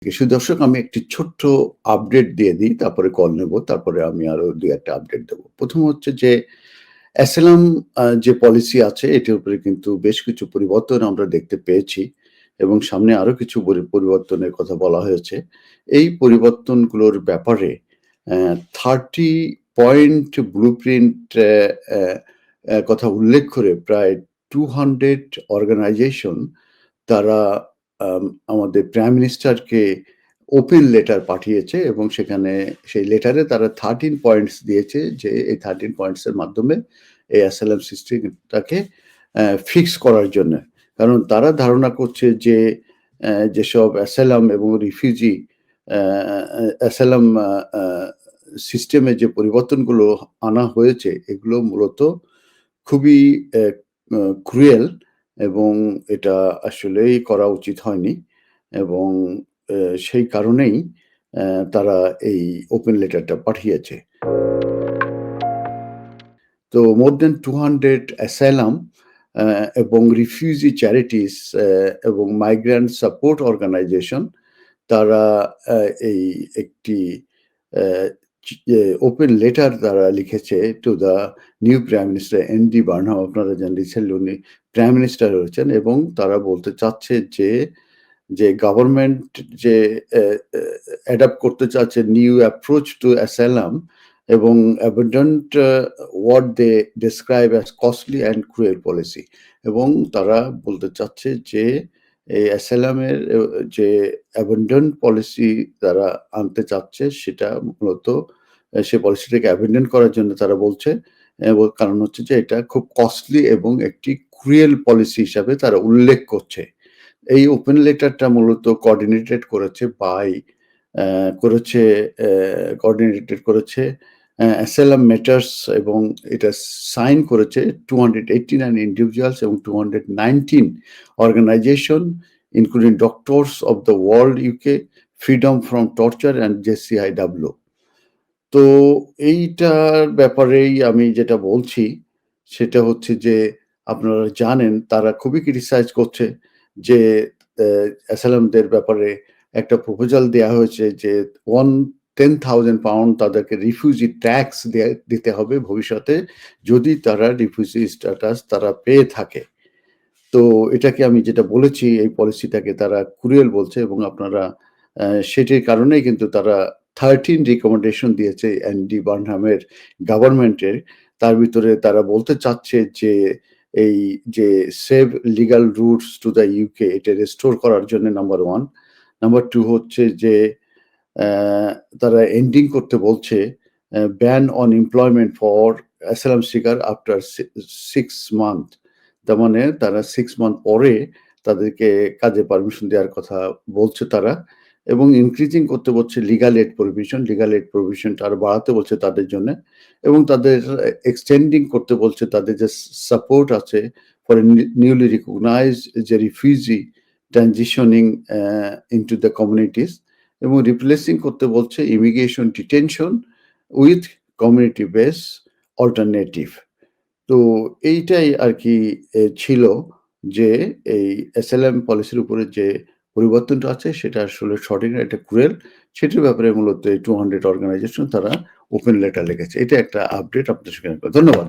দর্শক, আমি একটি ছোট্ট আপডেট দিয়ে দিই, তারপরে কল নেব। তারপরে আমি আরো ২-১ টা আপডেট দেব। ১ম হচ্ছে যে অ্যাসাইলাম যে পলিসি আছে এটির উপরে কিন্তু বেশ কিছু পরিবর্তন আমরা দেখতে পেয়েছি এবং সামনে আরো কিছু পরিবর্তনের কথা বলা হয়েছে। এই পরিবর্তনগুলোর ব্যাপারে 30 পয়েন্ট ব্লুপ্রিন্ট অ্যা কথা উল্লেখ করে প্রায় 200 অর্গানাইজেশন তারা আমাদের প্রাইম মিনিস্টারকে ওপেন লেটার পাঠিয়েছে এবং সেখানে সেই লেটারে তারা 13 পয়েন্টস দিয়েছে যে এই 13 পয়েন্টস এর মাধ্যমে এই অ্যাসাইলাম সিস্টেমটাকে ফিক্স করার জন্য। কারণ তারা ধারণা করছে যে যেসব অ্যাসাইলাম এবং রিফিউজি অ্যা অ্যাসাইলাম সিস্টেমে যে পরিবর্তনগুলো আনা হয়েছে এগুলো মূলত খুবই অ্যা আ ক্রুয়েল এবং এটা আসলেই করা উচিত হয়নি এবং সেই কারণেই তারা এই ওপেন লেটারটা পাঠিয়েছে। তো মোর দ্যান 200 অ্যাসাইলাম এবং রিফিউজি চ্যারিটিস এবং মাইগ্রান্ট সাপোর্ট অর্গানাইজেশন তারা আ এই একটি অ্যা ওপেন লেটার তারা লিখেছে to the new prime minister ND. Burnham. আপনারা জানেন রিসেন্টলি উনি প্রাইম মিনিস্টার হয়েছেন এবং তারা বলতে চাচ্ছে যে গভর্নমেন্ট যে অ্যা অ্যা অ্যাডপ্ট করতে চাচ্ছে নিউ অ্যাপ্রোচ টু অ্যাসাইলাম এবং অ্যাবান্ডন্ট what they describe as costly and cruel policy এবং তারা বলতে চাচ্ছে যে এই অ্যাসাইলামের যে অ্যাবান্ডন পলিসি তারা আনতে চাচ্ছে সেটা মূলত সে পলিসিটাকে অ্যাবান্ডন করার জন্য তারা বলছে। কারণ হচ্ছে যে এটা খুব কস্টলি এবং একটি ক্রুয়েল পলিসি হিসাবে তারা উল্লেখ করছে। এই ওপেন লেটারটা মূলত করেছে কোঅর্ডিনেটেড করেছে অ্যাসাইলাম ম্যাটার্স এবং এটা সাইন করেছে 289 ইন্ডিভিজুয়ালস এবং 219 organisation including doctors of the world UK, freedom from torture and JCIW. তো এইটার ব্যাপারেই আমি যেটা বলছি সেটা হচ্ছে যে আপনারা জানেন তারা খুবই ক্রিটিসাইজ করছে যে অ্যাসাইলামদের ব্যাপারে একটা প্রপোজাল দেয়া হয়েছে যে 10,000 পাউন্ড তাদেরকে রিফিউজি ট্যাক্স দিতে হবে ভবিষ্যতে যদি তারা রিফিউজি স্ট্যাটাস তারা পেয়ে থাকে। তো এটাকে আমি যেটা বলেছি এই পলিসিটাকে তারা ক্রুয়েল বলছে এবং আপনারা সেটির কারণেই কিন্তু তারা 13 রিকমেন্ডেশন দিয়েছে এন.ডি. বার্নহামের গভর্নমেন্টের। তার ভিতরে তারা বলতে চাচ্ছে যে এই যে save legal roots to the UK এটা রেস্টোর করার জন্য নাম্বার 1। নাম্বার 2 হচ্ছে যে তারা এন্ডিং করতে বলছে ban on employment for asylum seeker after 6 month. তার মানে তারা 6 মান্থ পরে তাদেরকে কাজে পারমিশন দেওয়ার কথা বলছে তারা এবং ইনক্রিজিং করতে বলছে legal aid provision. Legal aid প্রভিশনটা আরো বাড়াতে বলছে তাদের জন্যে এবং তাদের এক্সটেন্ডিং করতে বলছে তাদের যে সাপোর্ট আছে ফর নিউলি রিকগনাইজড যে refugee transitioning into the communities এবং রিপ্লেসিং করতে বলছে immigration detention with community base alternative. তো এইটাই আরকি ছিল যে এই অ্যাসাইলাম পলিসির উপরে যে পরিবর্তনটা আছে সেটা আসলে সঠিক না, এটা ক্রুয়েল। সেটার ব্যাপারে মূলত এই 200 অর্গানাইজেশন তারা ওপেন লেটার লিখেছে। এটা একটা আপডেট আপনাদের সঙ্গে ধন্যবাদ।